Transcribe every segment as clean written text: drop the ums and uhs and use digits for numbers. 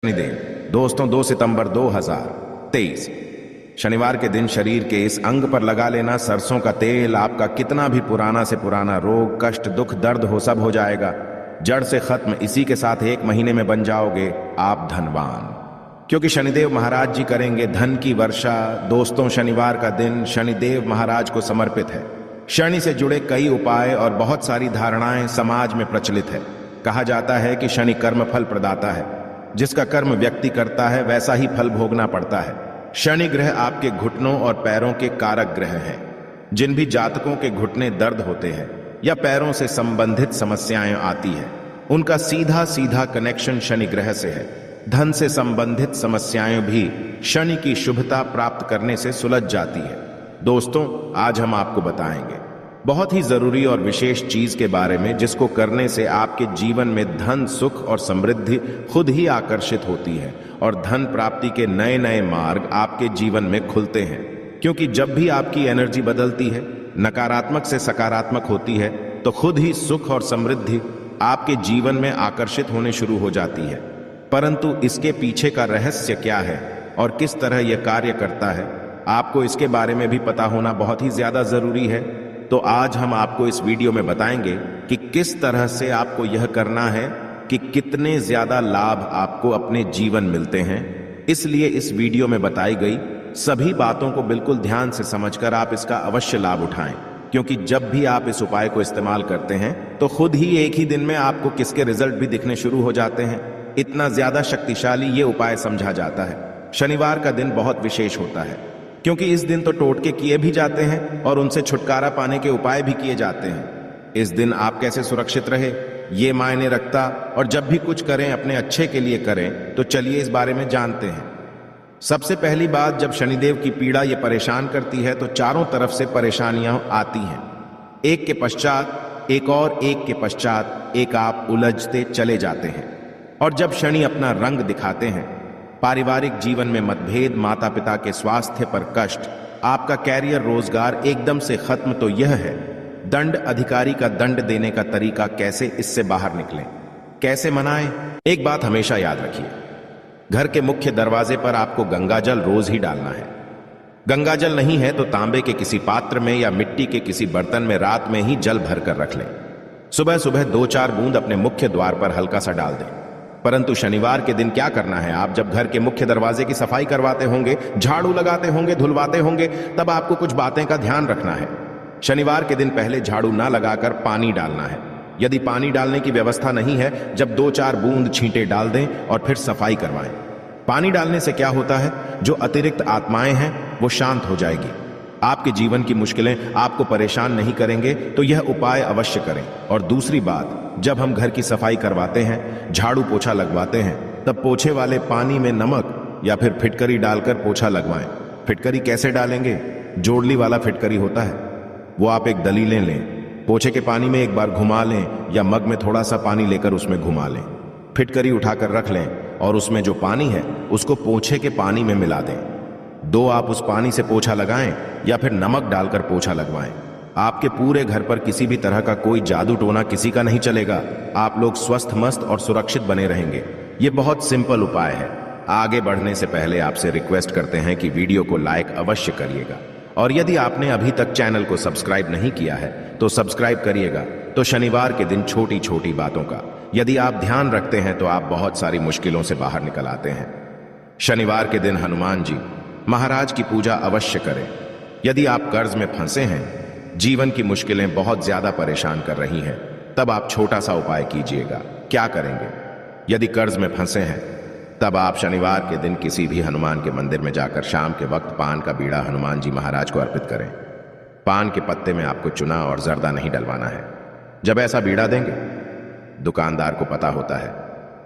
शनिदेव दोस्तों 2 सितंबर 2023 शनिवार के दिन शरीर के इस अंग पर लगा लेना सरसों का तेल। आपका कितना भी पुराना से पुराना रोग, कष्ट, दुख, दर्द हो, सब हो जाएगा, जड़ से खत्म। इसी के साथ 1 महीने में बन जाओगे आप धनवान, क्योंकि शनिदेव महाराज जी करेंगे धन की वर्षा। दोस्तों, शनिवार का दिन शनिदेव महाराज को समर्पित है। शनि से जुड़े कई उपाय और बहुत सारी धारणाएं समाज में प्रचलित है। कहा जाता है कि शनि कर्म फल प्रदाता है, जिसका कर्म व्यक्ति करता है वैसा ही फल भोगना पड़ता है। शनि ग्रह आपके घुटनों और पैरों के कारक ग्रह हैं। जिन भी जातकों के घुटने दर्द होते हैं या पैरों से संबंधित समस्याएं आती है, उनका सीधा सीधा कनेक्शन शनि ग्रह से है। धन से संबंधित समस्याएं भी शनि की शुभता प्राप्त करने से सुलझ जाती है। दोस्तों, आज हम आपको बताएंगे बहुत ही जरूरी और विशेष चीज के बारे में, जिसको करने से आपके जीवन में धन, सुख और समृद्धि खुद ही आकर्षित होती है और धन प्राप्ति के नए नए मार्ग आपके जीवन में खुलते हैं। क्योंकि जब भी आपकी एनर्जी बदलती है, नकारात्मक से सकारात्मक होती है, तो खुद ही सुख और समृद्धि आपके जीवन में आकर्षित होने शुरू हो जाती है। परंतु इसके पीछे का रहस्य क्या है और किस तरह यह कार्य करता है, आपको इसके बारे में भी पता होना बहुत ही ज्यादा जरूरी है। तो आज हम आपको इस वीडियो में बताएंगे कि किस तरह से आपको यह करना है, कि कितने ज्यादा लाभ आपको अपने जीवन मिलते हैं। इसलिए इस वीडियो में बताई गई सभी बातों को बिल्कुल ध्यान से समझकर आप इसका अवश्य लाभ उठाएं, क्योंकि जब भी आप इस उपाय को इस्तेमाल करते हैं तो खुद ही एक ही दिन में आपको किसके रिजल्ट भी दिखने शुरू हो जाते हैं। इतना ज्यादा शक्तिशाली ये उपाय समझा जाता है। शनिवार का दिन बहुत विशेष होता है, क्योंकि इस दिन तो टोटके किए भी जाते हैं और उनसे छुटकारा पाने के उपाय भी किए जाते हैं। इस दिन आप कैसे सुरक्षित रहे ये मायने रखता, और जब भी कुछ करें अपने अच्छे के लिए करें। तो चलिए इस बारे में जानते हैं। सबसे पहली बात, जब शनिदेव की पीड़ा ये परेशान करती है तो चारों तरफ से परेशानियां आती हैं। एक के पश्चात एक और एक के पश्चात एक आप उलझते चले जाते हैं। और जब शनि अपना रंग दिखाते हैं, पारिवारिक जीवन में मतभेद, माता पिता के स्वास्थ्य पर कष्ट, आपका कैरियर, रोजगार एकदम से खत्म, तो यह है दंड अधिकारी का दंड देने का तरीका। कैसे इससे बाहर निकलें, कैसे मनाएं? एक बात हमेशा याद रखिए, घर के मुख्य दरवाजे पर आपको गंगाजल रोज ही डालना है। गंगाजल नहीं है तो तांबे के किसी पात्र में या मिट्टी के किसी बर्तन में रात में ही जल भरकर रख लें। सुबह सुबह 2-4 बूंद अपने मुख्य द्वार पर हल्का सा डाल दें। परंतु शनिवार के दिन क्या करना है, आप जब घर के मुख्य दरवाजे की सफाई करवाते होंगे, झाड़ू लगाते होंगे, धुलवाते होंगे, तब आपको कुछ बातें का ध्यान रखना है। शनिवार के दिन पहले झाड़ू ना लगाकर पानी डालना है। यदि पानी डालने की व्यवस्था नहीं है, जब 2-4 बूंद छींटे डाल दें और फिर सफाई करवाएं। पानी डालने से क्या होता है, जो अतिरिक्त आत्माएं हैं वो शांत हो जाएगी। आपके जीवन की मुश्किलें आपको परेशान नहीं करेंगे, तो यह उपाय अवश्य करें। और दूसरी बात, जब हम घर की सफाई करवाते हैं, झाड़ू पोछा लगवाते हैं, तब पोछे वाले पानी में नमक या फिर फिटकरी डालकर पोछा लगवाएं। फिटकरी कैसे डालेंगे? जोड़ली वाला फिटकरी होता है, वो आप एक दलीलें लें, पोछे के पानी में एक बार घुमा लें या मग में थोड़ा सा पानी लेकर उसमें घुमा लें। फिटकरी उठाकर रख लें और उसमें जो पानी है उसको पोछे के पानी में मिला दें। 2 आप उस पानी से पोछा लगाएं या फिर नमक डालकर पोछा लगवाएं। आपके पूरे घर पर किसी भी तरह का कोई जादू टोना किसी का नहीं चलेगा। आप लोग स्वस्थ, मस्त और सुरक्षित बने रहेंगे। ये बहुत सिंपल उपाय है। आगे बढ़ने से पहले आपसे रिक्वेस्ट करते हैं कि वीडियो को लाइक अवश्य करिएगा, और यदि आपने अभी तक चैनल को सब्सक्राइब नहीं किया है तो सब्सक्राइब करिएगा। तो शनिवार के दिन छोटी छोटी बातों का यदि आप ध्यान रखते हैं तो आप बहुत सारी मुश्किलों से बाहर निकल आते हैं। शनिवार के दिन हनुमान जी महाराज की पूजा अवश्य करें। यदि आप कर्ज में फंसे हैं, जीवन की मुश्किलें बहुत ज्यादा परेशान कर रही हैं, तब आप छोटा सा उपाय कीजिएगा। क्या करेंगे? यदि कर्ज में फंसे हैं, तब आप शनिवार के दिन किसी भी हनुमान के मंदिर में जाकर शाम के वक्त पान का बीड़ा हनुमान जी महाराज को अर्पित करें। पान के पत्ते में आपको चुना और जर्दा नहीं डलवाना है। जब ऐसा बीड़ा देंगे, दुकानदार को पता होता है,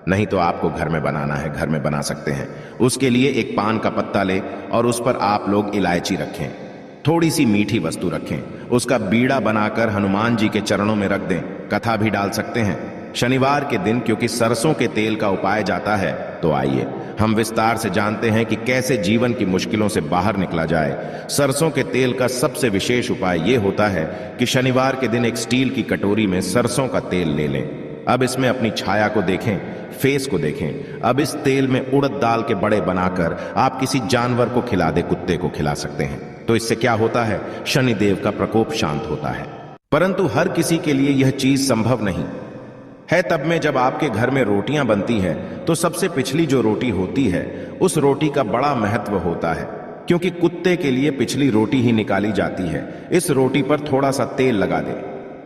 नहीं तो आपको घर में बनाना है, घर में बना सकते हैं। उसके लिए एक पान का पत्ता ले और उस पर आप लोग इलायची रखें, थोड़ी सी मीठी वस्तु रखें, उसका बीड़ा बनाकर हनुमान जी के चरणों में रख दें। कथा भी डाल सकते हैं शनिवार के दिन, क्योंकि सरसों के तेल का उपाय जाता है। तो आइए हम विस्तार से जानते हैं कि कैसे जीवन की मुश्किलों से बाहर निकला जाए। सरसों के तेल का सबसे विशेष उपाय यह होता है कि शनिवार के दिन एक स्टील की कटोरी में सरसों का तेल ले लें। अब इसमें अपनी छाया को देखें, फेस को देखें। अब इस तेल में उड़द दाल के बड़े बनाकर आप किसी जानवर को खिला दे, कुत्ते को खिला सकते हैं, तो इससे क्या होता है, शनिदेव का प्रकोप शांत होता है। परंतु हर किसी के लिए यह चीज संभव नहीं है। तब में जब आपके घर में रोटियां बनती है तो सबसे पिछली जो रोटी होती है उस रोटी का बड़ा महत्व होता है, क्योंकि कुत्ते के लिए पिछली रोटी ही निकाली जाती है। इस रोटी पर थोड़ा सा तेल लगा दे।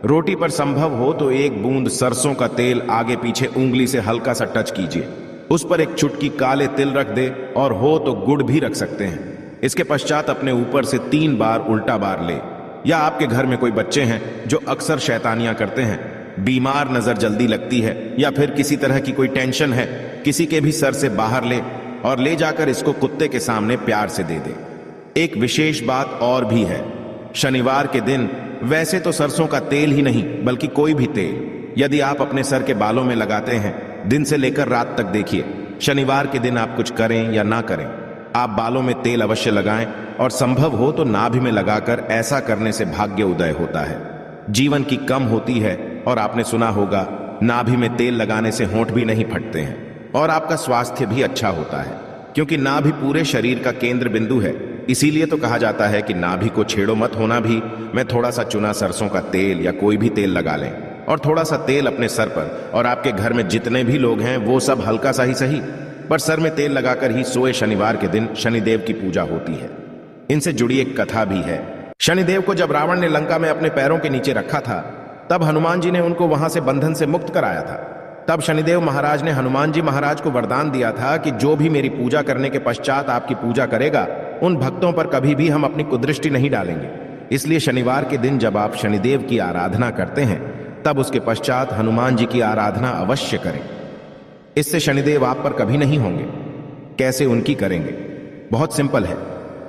रोटी पर संभव हो तो एक बूंद सरसों का तेल आगे पीछे उंगली से हल्का सा टच कीजिए। उस पर एक चुटकी काले तिल रख दे, और हो तो गुड़ भी रख सकते हैं। इसके पश्चात अपने ऊपर से 3 बार उल्टा बार ले। या आपके घर में कोई बच्चे हैं जो अक्सर शैतानियां करते हैं, बीमार नजर जल्दी लगती है, या फिर किसी तरह की कोई टेंशन है, किसी के भी सर से बाहर ले और ले जाकर इसको कुत्ते के सामने प्यार से दे दे। एक विशेष बात और भी है, शनिवार के दिन वैसे तो सरसों का तेल ही नहीं बल्कि कोई भी तेल यदि आप अपने सर के बालों में लगाते हैं, दिन से लेकर रात तक देखिए, शनिवार के दिन आप कुछ करें या ना करें, आप बालों में तेल अवश्य लगाएं, और संभव हो तो नाभि में लगाकर। ऐसा करने से भाग्य उदय होता है, जीवन की कम होती है, और आपने सुना होगा नाभि में तेल लगाने से होंठ भी नहीं फटते हैं, और आपका स्वास्थ्य भी अच्छा होता है, क्योंकि नाभि पूरे शरीर का केंद्र बिंदु है। इसीलिए तो कहा जाता है कि नाभि को छेड़ो मत, होना भी मैं थोड़ा सा चुना सरसों का तेल या कोई भी तेल लगा लें, और थोड़ा सा तेल अपने सर पर, और आपके घर में जितने भी लोग हैं वो सब हल्का सा ही सही, पर सर में तेल लगाकर ही सोए। शनिवार के दिन शनिदेव की पूजा होती है। इनसे जुड़ी एक कथा भी है। शनिदेव को जब रावण ने लंका में अपने पैरों के नीचे रखा था, तब हनुमान जी ने उनको वहां से बंधन से मुक्त कराया था। तब शनिदेव महाराज ने हनुमान जी महाराज को वरदान दिया था कि जो भी मेरी पूजा करने के पश्चात आपकी पूजा करेगा, उन भक्तों पर कभी भी हम अपनी कुदृष्टि नहीं डालेंगे। इसलिए शनिवार के दिन जब आप शनिदेव की आराधना करते हैं, तब उसके पश्चात हनुमान जी की आराधना अवश्य करें। इससे शनिदेव आप पर कभी नहीं होंगे। कैसे उनकी करेंगे? बहुत सिंपल है।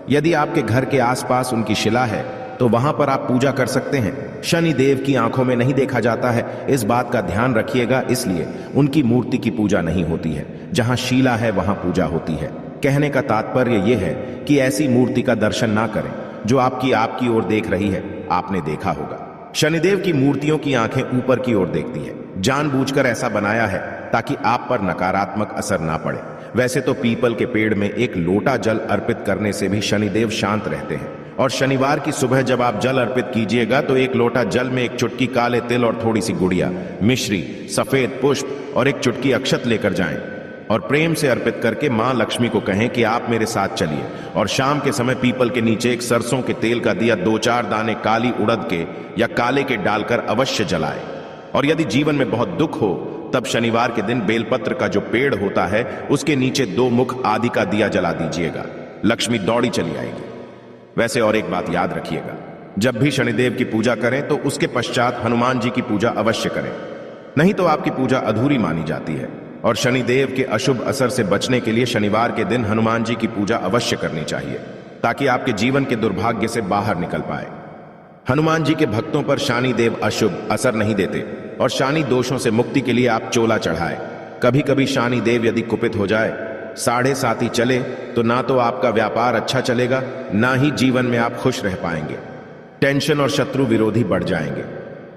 यदि आपके घर के आसपास उनकी शिला है तो वहां पर आप पूजा कर सकते हैं। शनि देव की आंखों में नहीं देखा जाता है, इस बात का ध्यान रखिएगा, इसलिए उनकी मूर्ति की पूजा नहीं होती है। जहां शिला है वहां पूजा होती है। कहने का तात्पर्य यह है कि ऐसी मूर्ति का दर्शन ना करें जो आपकी ओर देख रही है। आपने देखा होगा शनिदेव की मूर्तियों की आंखें ऊपर की ओर देखती है। जानबूझकर ऐसा बनाया है ताकि आप पर नकारात्मक असर ना पड़े। वैसे तो पीपल के पेड़ में एक लोटा जल अर्पित करने से भी शनिदेव शांत रहते हैं, और शनिवार की सुबह जब आप जल अर्पित कीजिएगा तो एक लोटा जल में एक चुटकी काले तिल और थोड़ी सी गुड़िया, मिश्री, सफेद पुष्प और एक चुटकी अक्षत लेकर जाएं, और प्रेम से अर्पित करके मां लक्ष्मी को कहें कि आप मेरे साथ चलिए, और शाम के समय पीपल के नीचे एक सरसों के तेल का दिया 2-4 दाने काली उड़द के या काले के डालकर अवश्य जलाए। और यदि जीवन में बहुत दुख हो तब शनिवार के दिन बेलपत्र का जो पेड़ होता है उसके नीचे 2 मुख आदि का दिया जला दीजिएगा, लक्ष्मी दौड़ी चली आएगी। वैसे और एक बात याद रखिएगा, जब भी शनिदेव की पूजा करें तो उसके पश्चात हनुमान जी की पूजा अवश्य करें, नहीं तो आपकी पूजा अधूरी मानी जाती है। और शनिदेव के अशुभ असर से बचने के लिए शनिवार के दिन हनुमान जी की पूजा अवश्य करनी चाहिए, ताकि आपके जीवन के दुर्भाग्य से बाहर निकल पाए। हनुमान जी के भक्तों पर शनिदेव अशुभ असर नहीं देते, और शनि दोषों से मुक्ति के लिए आप चोला चढ़ाए। कभी कभी शनिदेव यदि कुपित हो जाए, 7.5 चले, तो ना तो आपका व्यापार अच्छा चलेगा, ना ही जीवन में आप खुश रह पाएंगे। टेंशन और शत्रु विरोधी बढ़ जाएंगे।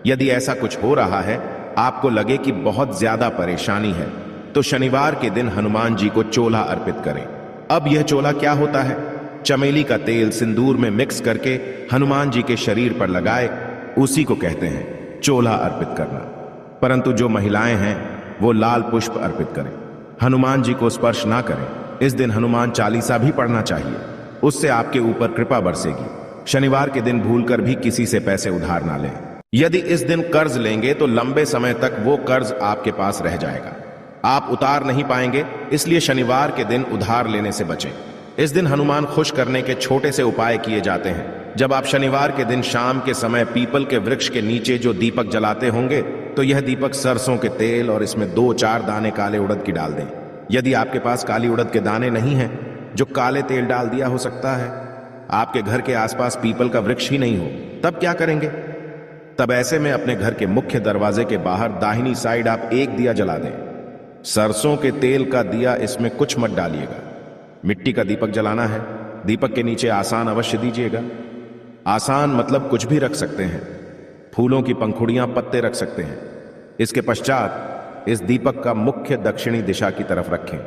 यदि ऐसा कुछ हो रहा है, आपको लगे कि बहुत ज्यादा परेशानी है, तो शनिवार के दिन हनुमान जी को चोला अर्पित करें। अब यह चोला क्या होता है? चमेली का तेल सिंदूर में मिक्स करके हनुमान जी के शरीर पर लगाए, उसी को कहते हैं चोला अर्पित करना। परंतु जो महिलाएं हैं वो लाल पुष्प अर्पित करें, हनुमान जी को स्पर्श ना करें। इस दिन हनुमान चालीसा भी पढ़ना चाहिए, उससे आपके ऊपर कृपा बरसेगी। शनिवार के दिन भूलकर भी किसी से पैसे उधार ना लें। यदि इस दिन कर्ज लेंगे तो लंबे समय तक वो कर्ज आपके पास रह जाएगा, आप उतार नहीं पाएंगे। इसलिए शनिवार के दिन उधार लेने से बचें। इस दिन हनुमान खुश करने के छोटे से उपाय किए जाते हैं। जब आप शनिवार के दिन शाम के समय पीपल के वृक्ष के नीचे जो दीपक जलाते होंगे, तो यह दीपक सरसों के तेल और इसमें 2-4 दाने काले उड़द की डाल दें। यदि आपके पास काली उड़द के दाने नहीं हैं, जो काले तेल डाल दिया हो सकता है, आपके घर के आसपास पीपल का वृक्ष ही नहीं हो, तब क्या करेंगे? तब ऐसे में अपने घर के मुख्य दरवाजे के बाहर दाहिनी साइड आप एक दिया जला दें। सरसों के तेल का दिया, इसमें कुछ मत डालिएगा। मिट्टी का दीपक जलाना है। दीपक के नीचे आसान अवश्य दीजिएगा। आसान मतलब कुछ भी रख सकते हैं, फूलों की पंखुड़ियां, पत्ते रख सकते हैं। इसके पश्चात इस दीपक का मुख्य दक्षिणी दिशा की तरफ रखें।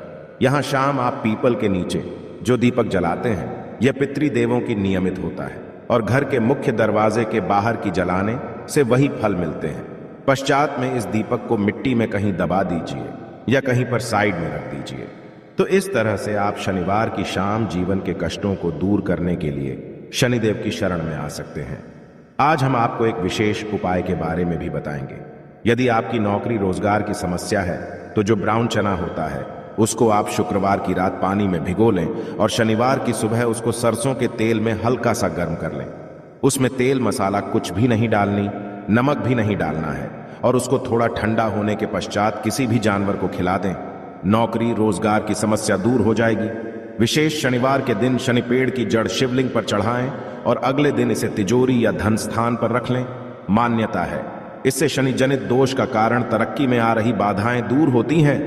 यहां शाम आप पीपल के नीचे जो दीपक जलाते हैं, यह पितृदेवों की नियमित होता है और घर के मुख्य दरवाजे के बाहर की जलाने से वही फल मिलते हैं। पश्चात में इस दीपक को मिट्टी में कहीं दबा दीजिए या कहीं पर साइड में रख दीजिए। तो इस तरह से आप शनिवार की शाम जीवन के कष्टों को दूर करने के लिए शनिदेव की शरण में आ सकते हैं। आज हम आपको एक विशेष उपाय के बारे में भी बताएंगे। यदि आपकी नौकरी रोजगार की समस्या है तो जो ब्राउन चना होता है उसको आप शुक्रवार की रात पानी में भिगो लें और शनिवार की सुबह उसको सरसों के तेल में हल्का सा गर्म कर लें। उसमें तेल मसाला कुछ भी नहीं डालनी, नमक भी नहीं डालना है और उसको थोड़ा ठंडा होने के पश्चात किसी भी जानवर को खिला दें। नौकरी रोजगार की समस्या दूर हो जाएगी। विशेष शनिवार के दिन शनि पेड़ की जड़ शिवलिंग पर चढ़ाएं और अगले दिन इसे तिजोरी या धन स्थान पर रख लें। मान्यता है इससे शनि जनित दोष का कारण तरक्की में आ रही बाधाएं दूर होती हैं।